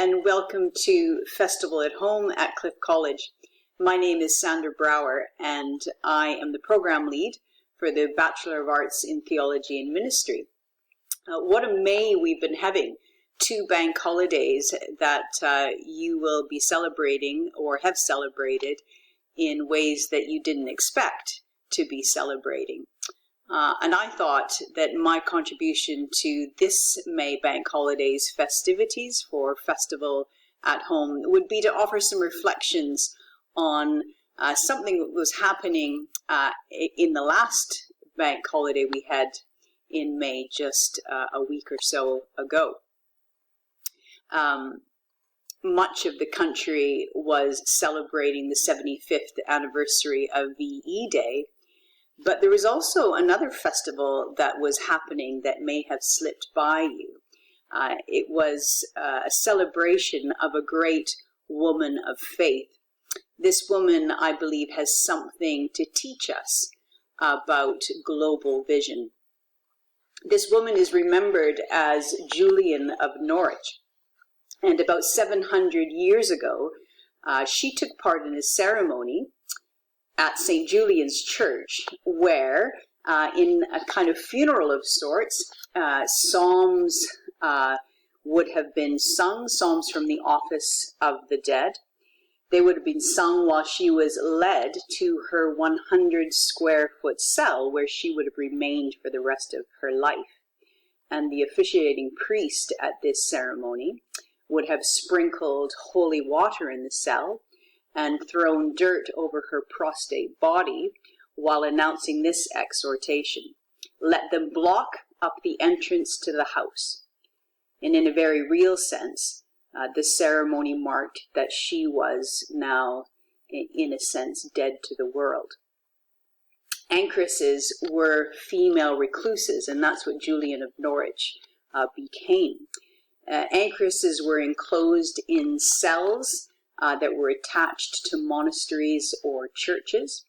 and welcome to Festival at Home at Cliff College. My name is Sandra Brower, and I am the program lead for the Bachelor of Arts in Theology and Ministry. What a May we've been having. 2 bank holidays that you will be celebrating or have celebrated in ways that you didn't expect to be celebrating. And I thought that my contribution to this May Bank Holidays festivities for Festival at Home would be to offer some reflections on something that was happening in the last bank holiday we had in May just a week or so ago. Much of the country was celebrating the 75th anniversary of VE Day. But there was also another festival that was happening that may have slipped by you. It was a celebration of a great woman of faith. This woman, I believe, has something to teach us about global vision. This woman is remembered as Julian of Norwich. And about 700 years ago, she took part in a ceremony at St. Julian's Church, where in a kind of funeral of sorts, psalms would have been sung, psalms from the office of the dead. They would have been sung while she was led to her 100 square foot cell, where she would have remained for the rest of her life. And the officiating priest at this ceremony would have sprinkled holy water in the cell and thrown dirt over her prostrate body while announcing this exhortation: "Let them block up the entrance to the house." And in a very real sense, the ceremony marked that she was now, in a sense, dead to the world. Anchoresses were female recluses, and that's what Julian of Norwich became. Anchoresses were enclosed in cells that were attached to monasteries or churches,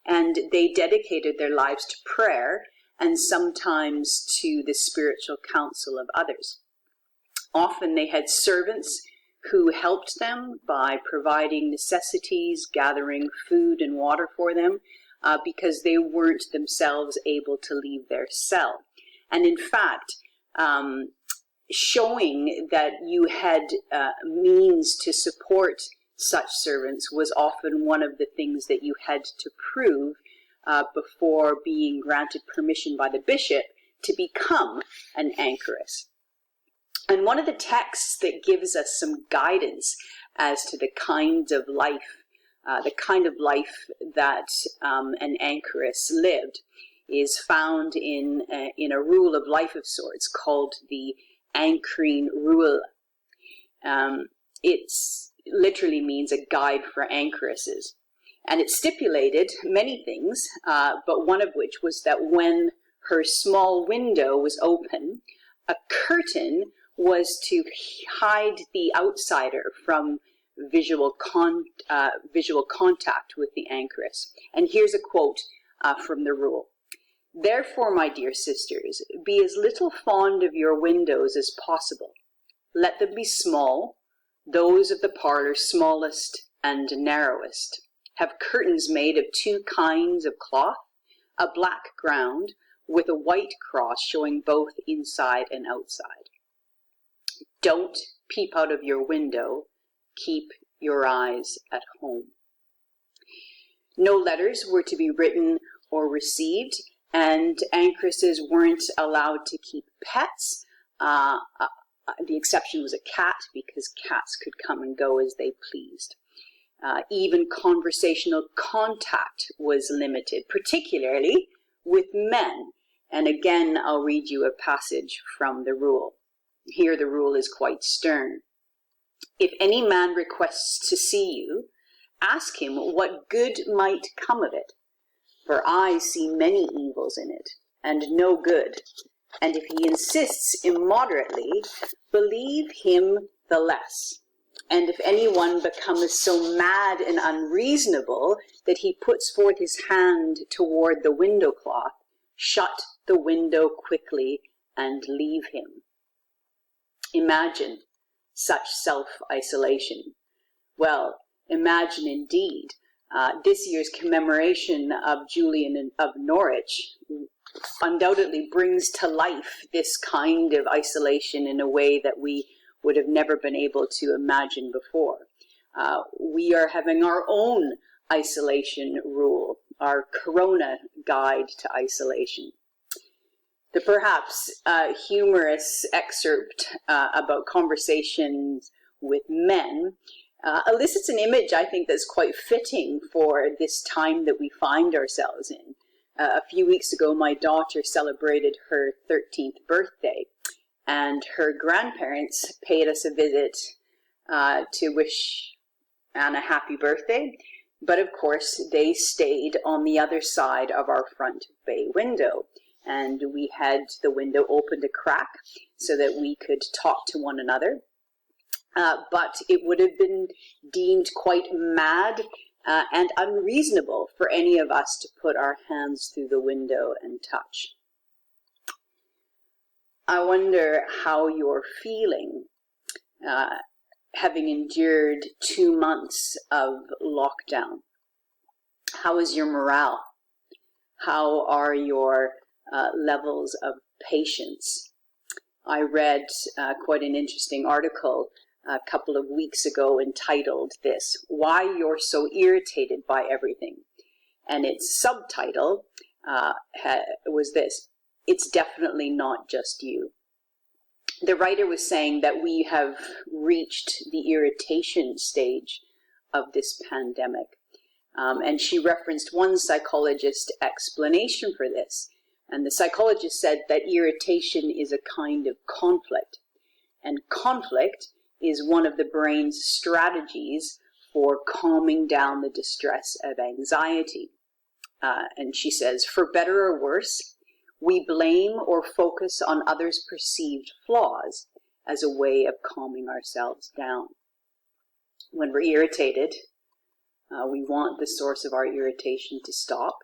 and they dedicated their lives to prayer and sometimes to the spiritual counsel of others. Often they had servants who helped them by providing necessities, gathering food and water for them, because they weren't themselves able to leave their cell. And in fact, showing that you had means to support such servants was often one of the things that you had to prove before being granted permission by the bishop to become an anchoress. And one of the texts that gives us some guidance as to the kind of life that an anchoress lived is found in a rule of life of sorts called the anchoring rule. It literally means a guide for anchoresses. And it stipulated many things, but one of which was that when her small window was open, a curtain was to hide the outsider from visual contact with the anchoress. And here's a quote from the rule. "Therefore, my dear sisters, be as little fond of your windows as possible. Let them be small, those of the parlor smallest and narrowest. Have curtains made of 2 kinds of cloth, a black ground with a white cross showing both inside and outside. Don't peep out of your window, keep your eyes at home." No letters were to be written or received, and anchoresses weren't allowed to keep pets. The exception was a cat, because cats could come and go as they pleased. Even conversational contact was limited, particularly with men. And again, I'll read you a passage from the rule. Here the rule is quite stern. "If any man requests to see you, ask him what good might come of it. For I see many evils in it, and no good. And if he insists immoderately, believe him the less. And if anyone becomes so mad and unreasonable that he puts forth his hand toward the window cloth, shut the window quickly and leave him." Imagine such self-isolation? Well, imagine indeed. This year's commemoration of Julian of Norwich undoubtedly brings to life this kind of isolation in a way that we would have never been able to imagine before. We are having our own isolation rule, our Corona guide to isolation. The perhaps humorous excerpt about conversations with men elicits an image, I think, that's quite fitting for this time that we find ourselves in. A few weeks ago, my daughter celebrated her 13th birthday, and her grandparents paid us a visit to wish Anna happy birthday. But of course, they stayed on the other side of our front bay window, and we had the window opened a crack so that we could talk to one another. But it would have been deemed quite mad and unreasonable for any of us to put our hands through the window and touch. I wonder how you're feeling, having endured 2 months of lockdown. How is your morale? How are your levels of patience? I read quite an interesting article a couple of weeks ago entitled this, "Why You're So Irritated by Everything." And its subtitle was this, "It's Definitely Not Just You." The writer was saying that we have reached the irritation stage of this pandemic. And she referenced one psychologist's explanation for this. And the psychologist said that irritation is a kind of conflict. And conflict is one of the brain's strategies for calming down the distress of anxiety. And she says, for better or worse, we blame or focus on others' perceived flaws as a way of calming ourselves down. When we're irritated, we want the source of our irritation to stop.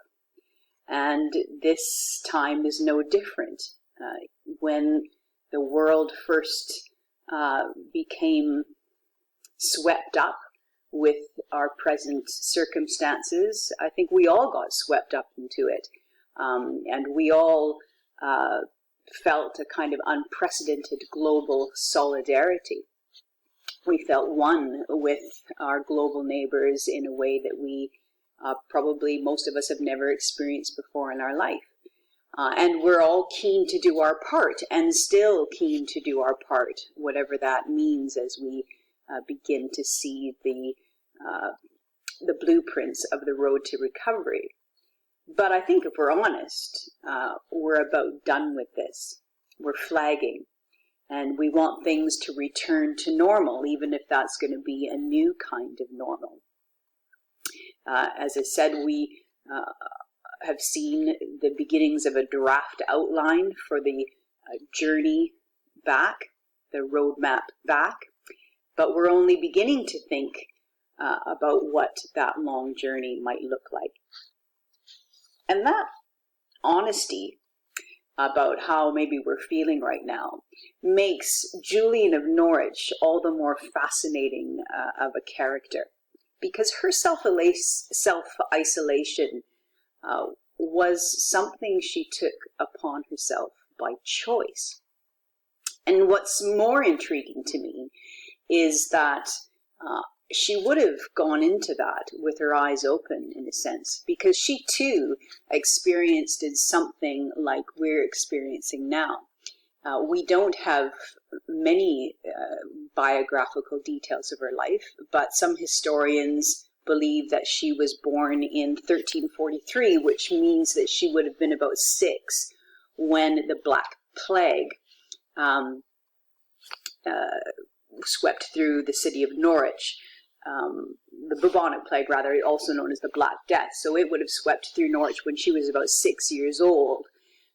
And this time is no different. When the world first became swept up with our present circumstances, I think we all got swept up into it. And we all felt a kind of unprecedented global solidarity. We felt one with our global neighbors in a way that we probably most of us have never experienced before in our life. And we're all keen to do our part, and still keen to do our part, whatever that means as we begin to see the blueprints of the road to recovery. But I think if we're honest, we're about done with this. We're flagging, and we want things to return to normal, even if that's going to be a new kind of normal. As I said, we have seen the beginnings of a draft outline for the journey back, the roadmap back, but we're only beginning to think about what that long journey might look like. And that honesty about how maybe we're feeling right now makes Julian of Norwich all the more fascinating of a character, because her self-isolation was something she took upon herself by choice. And what's more intriguing to me is that she would have gone into that with her eyes open, in a sense, because she too experienced something like we're experiencing now. We don't have many biographical details of her life, but some historians believe that she was born in 1343, which means that she would have been about 6 when the Black Plague swept through the city of Norwich. The bubonic plague, rather, also known as the Black Death. So it would have swept through Norwich when she was about 6 years old,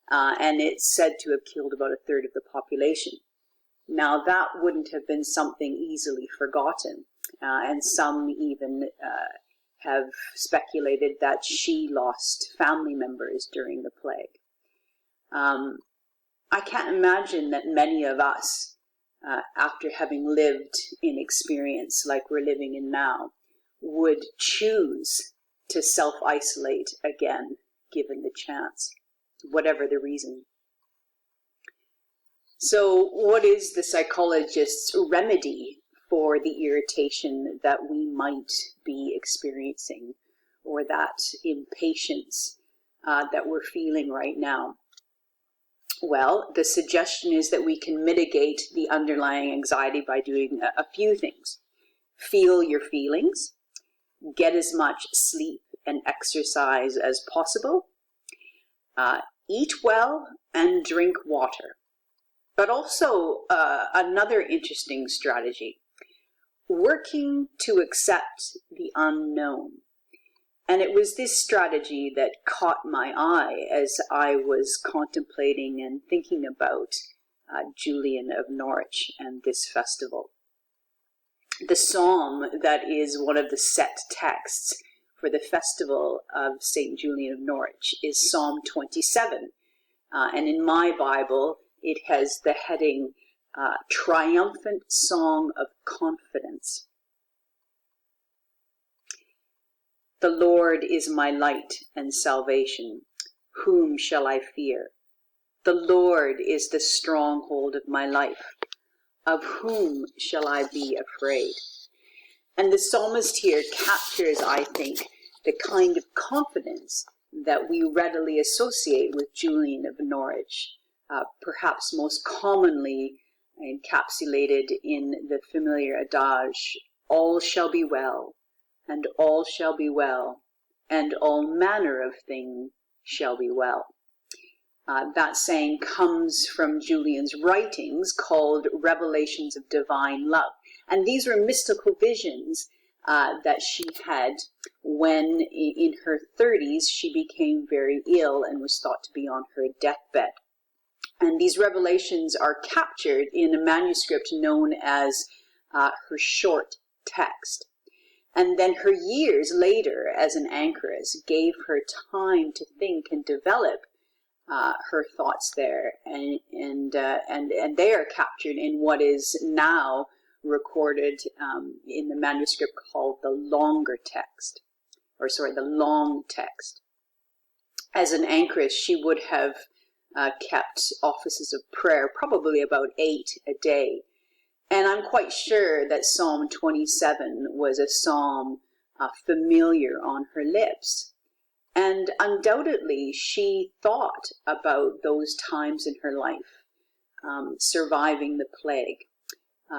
and it's said to have killed about 1/3 of the population. Now, that wouldn't have been something easily forgotten, and some even have speculated that she lost family members during the plague. I can't imagine that many of us after having lived in experience like we're living in now, would choose to self-isolate again, given the chance, whatever the reason. So what is the psychologist's remedy for the irritation that we might be experiencing, or that impatience that we're feeling right now? Well, the suggestion is that we can mitigate the underlying anxiety by doing a few things. Feel your feelings, get as much sleep and exercise as possible, eat well and drink water. But also another interesting strategy, working to accept the unknown. And it was this strategy that caught my eye as I was contemplating and thinking about Julian of Norwich and this festival. The psalm that is one of the set texts for the festival of St. Julian of Norwich is Psalm 27. And in my Bible, it has the heading, Triumphant Song of Confidence. The Lord is my light and salvation. Whom shall I fear? The Lord is the stronghold of my life. Of whom shall I be afraid? And the psalmist here captures, I think, the kind of confidence that we readily associate with Julian of Norwich, perhaps most commonly encapsulated in the familiar adage, all shall be well, and all shall be well, and all manner of things shall be well. That saying comes from Julian's writings called Revelations of Divine Love. And these were mystical visions that she had when in her 30s she became very ill and was thought to be on her deathbed. And these revelations are captured in a manuscript known as her short text. And then her years later as an anchoress gave her time to think and develop her thoughts there, and they are captured in what is now recorded in the manuscript called the long text. As an anchoress, she would have kept offices of prayer, probably about 8 a day. And I'm quite sure that Psalm 27 was a psalm familiar on her lips. And undoubtedly, she thought about those times in her life, surviving the plague,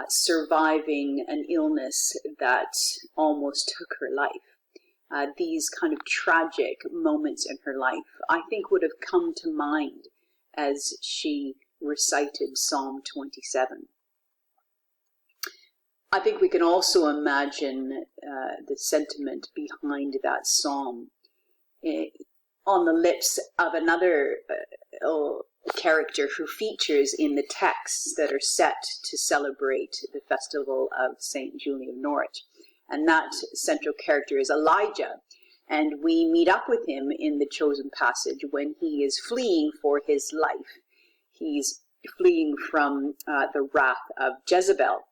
surviving an illness that almost took her life. These kind of tragic moments in her life, I think, would have come to mind as she recited Psalm 27. I think we can also imagine the sentiment behind that psalm on the lips of another character who features in the texts that are set to celebrate the festival of St. Julian of Norwich. And that central character is Elijah. And we meet up with him in the chosen passage when he is fleeing for his life. He's fleeing from the wrath of Jezebel.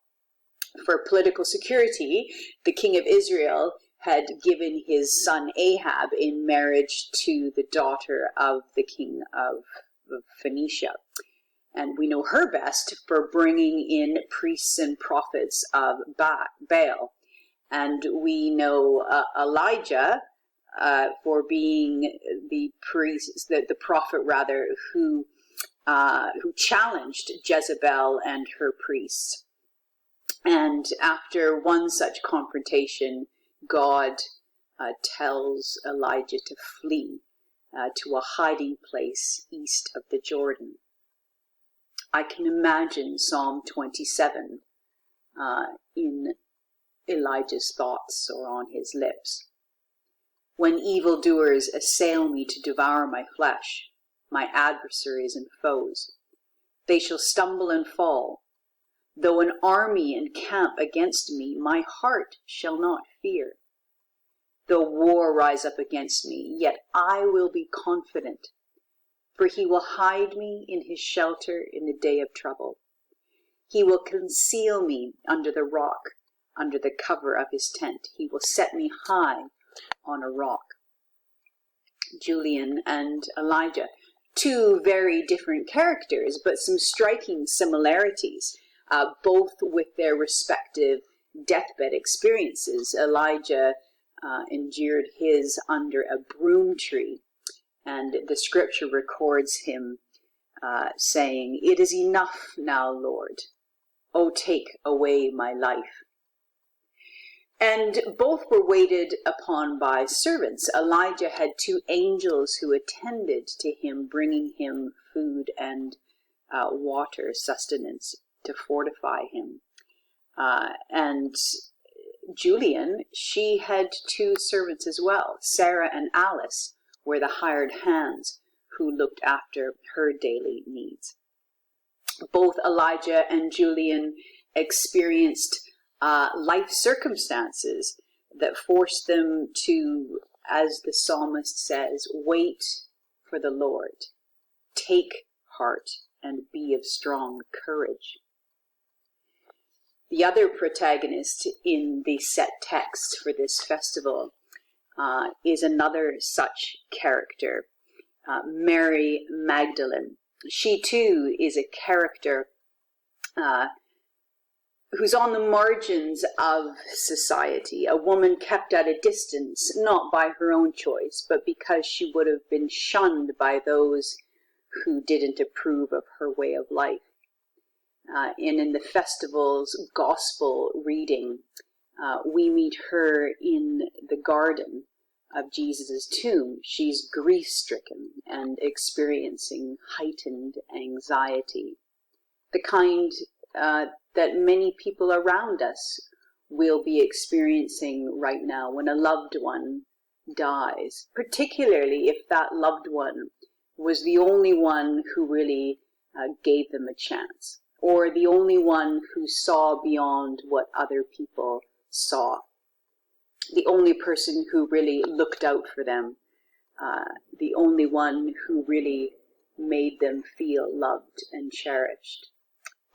For political security, the king of Israel had given his son Ahab in marriage to the daughter of the king of Phoenicia. And we know her best for bringing in priests and prophets of Baal. And we know Elijah for being the priest, the prophet rather, who challenged Jezebel and her priests. And after one such confrontation, God tells Elijah to flee to a hiding place east of the Jordan. I can imagine Psalm 27 in Elijah's thoughts or on his lips. When evildoers assail me to devour my flesh, my adversaries and foes, they shall stumble and fall. Though an army encamp against me, my heart shall not fear. Though war rise up against me, yet I will be confident, for he will hide me in his shelter in the day of trouble. He will conceal me under the rock, under the cover of his tent. He will set me high on a rock. Julian and Elijah, two very different characters, but some striking similarities, both with their respective deathbed experiences. Elijah endured his under a broom tree, and the scripture records him saying, "It is enough now, Lord. Oh, take away my life." And both were waited upon by servants. Elijah had two angels who attended to him, bringing him food and water, sustenance to fortify him. And Julian, she had two servants as well. Sarah and Alice were the hired hands who looked after her daily needs. Both Elijah and Julian experienced life circumstances that forced them to, as the psalmist says, wait for the Lord, take heart, and be of strong courage. The other protagonist in the set text for this festival is another such character, Mary Magdalene. She too is a character who's on the margins of society, a woman kept at a distance, not by her own choice, but because she would have been shunned by those who didn't approve of her way of life. And in the festival's gospel reading, we meet her in the garden of Jesus' tomb. She's grief-stricken and experiencing heightened anxiety, the kind that many people around us will be experiencing right now when a loved one dies, particularly if that loved one was the only one who really gave them a chance, or the only one who saw beyond what other people saw, the only person who really looked out for them, the only one who really made them feel loved and cherished.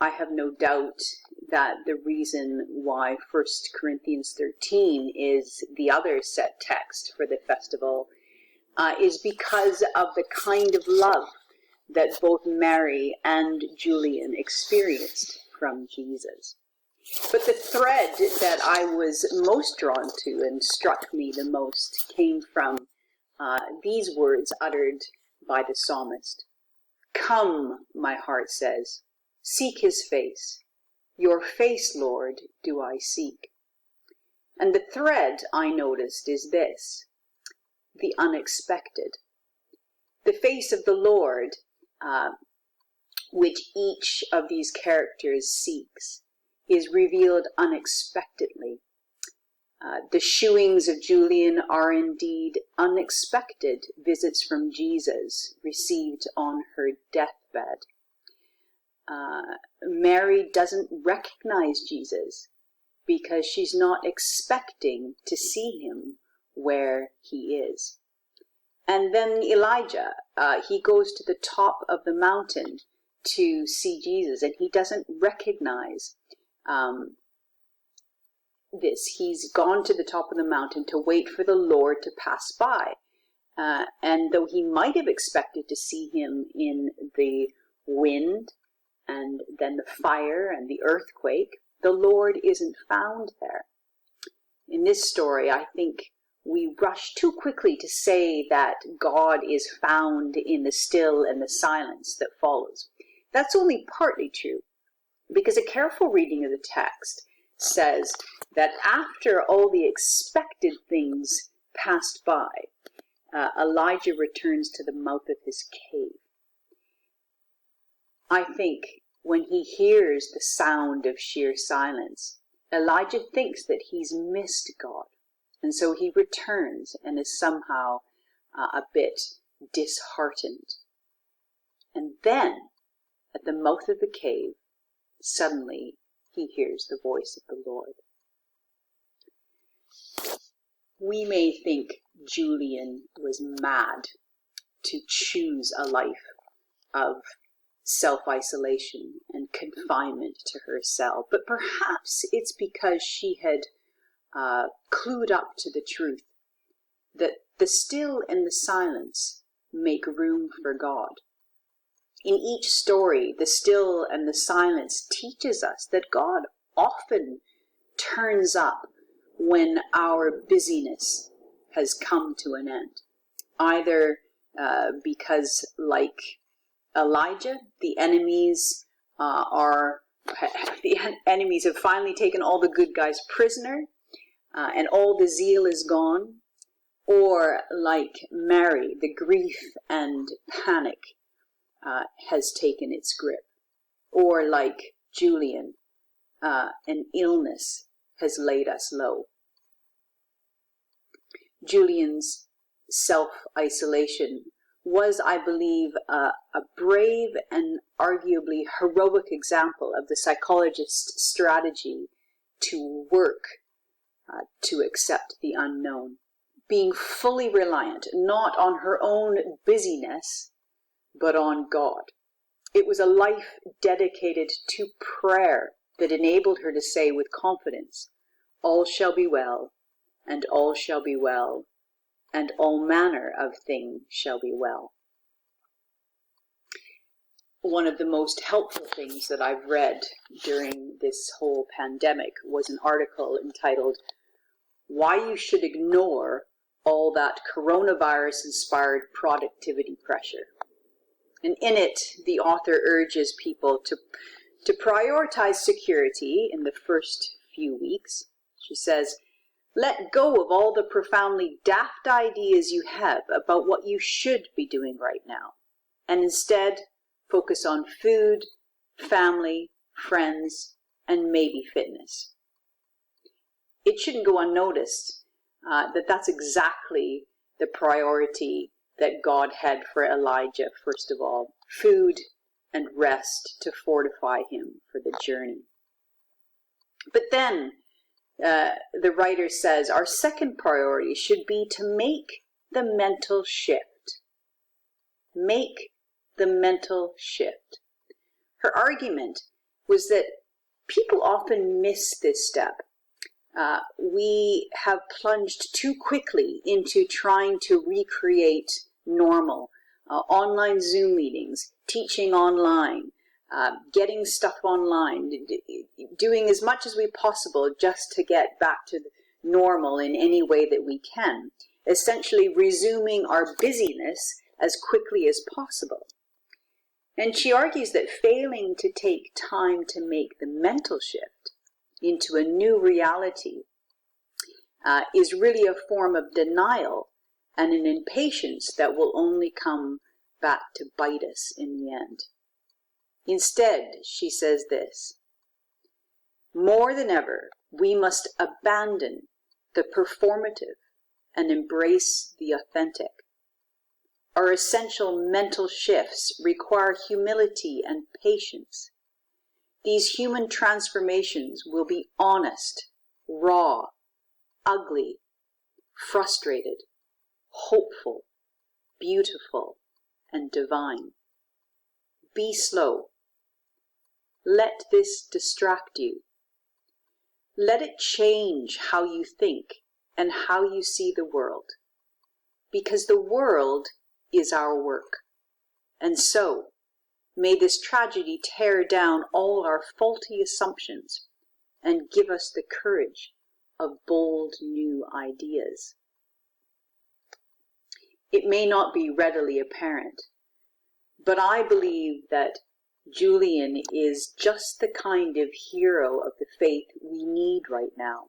I have no doubt that the reason why 1 Corinthians 13 is the other set text for the festival is because of the kind of love that both Mary and Julian experienced from Jesus. But the thread that I was most drawn to and struck me the most came from these words uttered by the psalmist. "Come," my heart says, "seek his face. Your face, Lord, do I seek." And the thread I noticed is this: the unexpected. The face of the Lord, which each of these characters seeks, is revealed unexpectedly. The shooings of Julian are indeed unexpected visits from Jesus received on her deathbed. Mary doesn't recognize Jesus because she's not expecting to see him where he is. And then Elijah, he goes to the top of the mountain to see Jesus, and he doesn't recognize this. He's gone to the top of the mountain to wait for the Lord to pass by. And though he might have expected to see him in the wind and then the fire and the earthquake, the Lord isn't found there. In this story, I think we rush too quickly to say that God is found in the still and the silence that follows. That's only partly true, because a careful reading of the text says that after all the expected things passed by, Elijah returns to the mouth of his cave. I think when he hears the sound of sheer silence, Elijah thinks that he's missed God. And so he returns and is somehow a bit disheartened. And then, at the mouth of the cave, suddenly he hears the voice of the Lord. We may think Julian was mad to choose a life of self-isolation and confinement to her cell. But perhaps it's because she had clued up to the truth that the still and the silence make room for God. In each story, the still and the silence teaches us that God often turns up when our busyness has come to an end. Either because, like Elijah, the enemies have finally taken all the good guys prisoner, and all the zeal is gone, or like Mary, the grief and panic has taken its grip, or like Julian, an illness has laid us low. Julian's self-isolation was, I believe, a brave and arguably heroic example of the psychologist's strategy to work to accept the unknown, being fully reliant not on her own busyness, but on God. It was a life dedicated to prayer that enabled her to say with confidence, "All shall be well, and all shall be well, and all manner of things shall be well." One of the most helpful things that I've read during this whole pandemic was an article entitled, "Why You Should Ignore All That Coronavirus-Inspired Productivity Pressure." And in it, the author urges people to prioritize security in the first few weeks. She says, "Let go of all the profoundly daft ideas you have about what you should be doing right now, and instead focus on food, family, friends, and maybe fitness." It shouldn't go unnoticed that that's exactly the priority that God had for Elijah, first of all: food and rest to fortify him for the journey. But then, the writer says, our second priority should be to make the mental shift. Make the mental shift. Her argument was that people often miss this step. We have plunged too quickly into trying to recreate normal. Online Zoom meetings, teaching online, getting stuff online, doing as much as we possible just to get back to normal in any way that we can, essentially resuming our busyness as quickly as possible. And she argues that failing to take time to make the mental shift into a new reality is really a form of denial and an impatience that will only come back to bite us in the end. Instead, she says this: more than ever, we must abandon the performative and embrace the authentic. Our essential mental shifts require humility and patience. These human transformations will be honest, raw, ugly, frustrated, hopeful, beautiful, and divine. Be slow. Let this distract you. Let it change how you think and how you see the world, because the world is our work. And so, may this tragedy tear down all our faulty assumptions and give us the courage of bold new ideas. It may not be readily apparent, but I believe that Julian is just the kind of hero of the faith we need right now,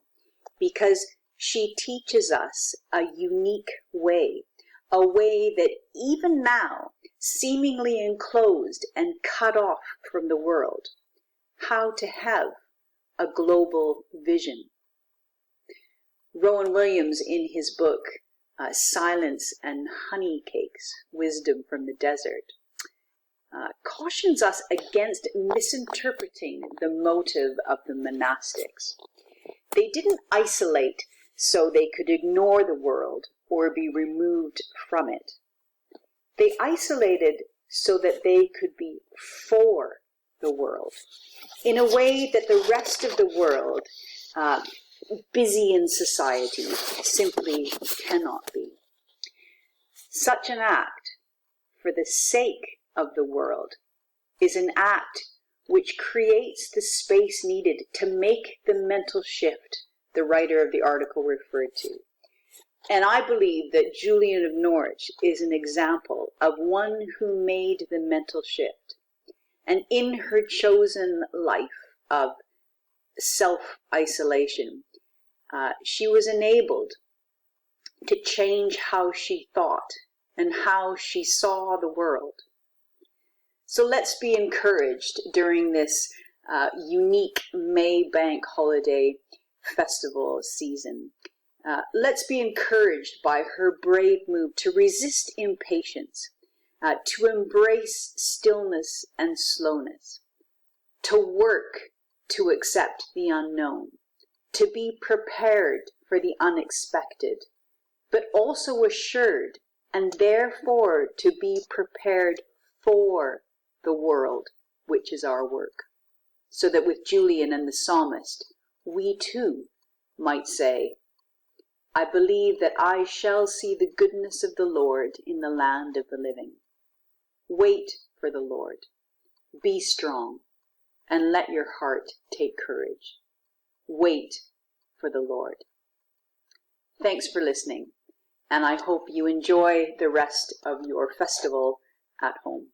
because she teaches us a unique way, a way that even now, seemingly enclosed and cut off from the world, how to have a global vision. Rowan Williams, in his book, Silence and Honey Cakes, Wisdom from the Desert, cautions us against misinterpreting the motive of the monastics. They didn't isolate so they could ignore the world or be removed from it. They isolated so that they could be for the world, in a way that the rest of the world, busy in society, simply cannot be. Such an act, for the sake of the world, is an act which creates the space needed to make the mental shift the writer of the article referred to. And I believe that Julian of Norwich is an example of one who made the mental shift. And in her chosen life of self-isolation, she was enabled to change how she thought and how she saw the world. So let's be encouraged during this unique May Bank Holiday festival season. Let's be encouraged by her brave move to resist impatience, to embrace stillness and slowness, to work to accept the unknown, to be prepared for the unexpected, but also assured, and therefore to be prepared for the world, which is our work, so that with Julian and the psalmist, we too might say, I believe that I shall see the goodness of the Lord in the land of the living. Wait for the Lord, be strong, and let your heart take courage. Wait for the Lord. Thanks for listening, and I hope you enjoy the rest of your festival at home.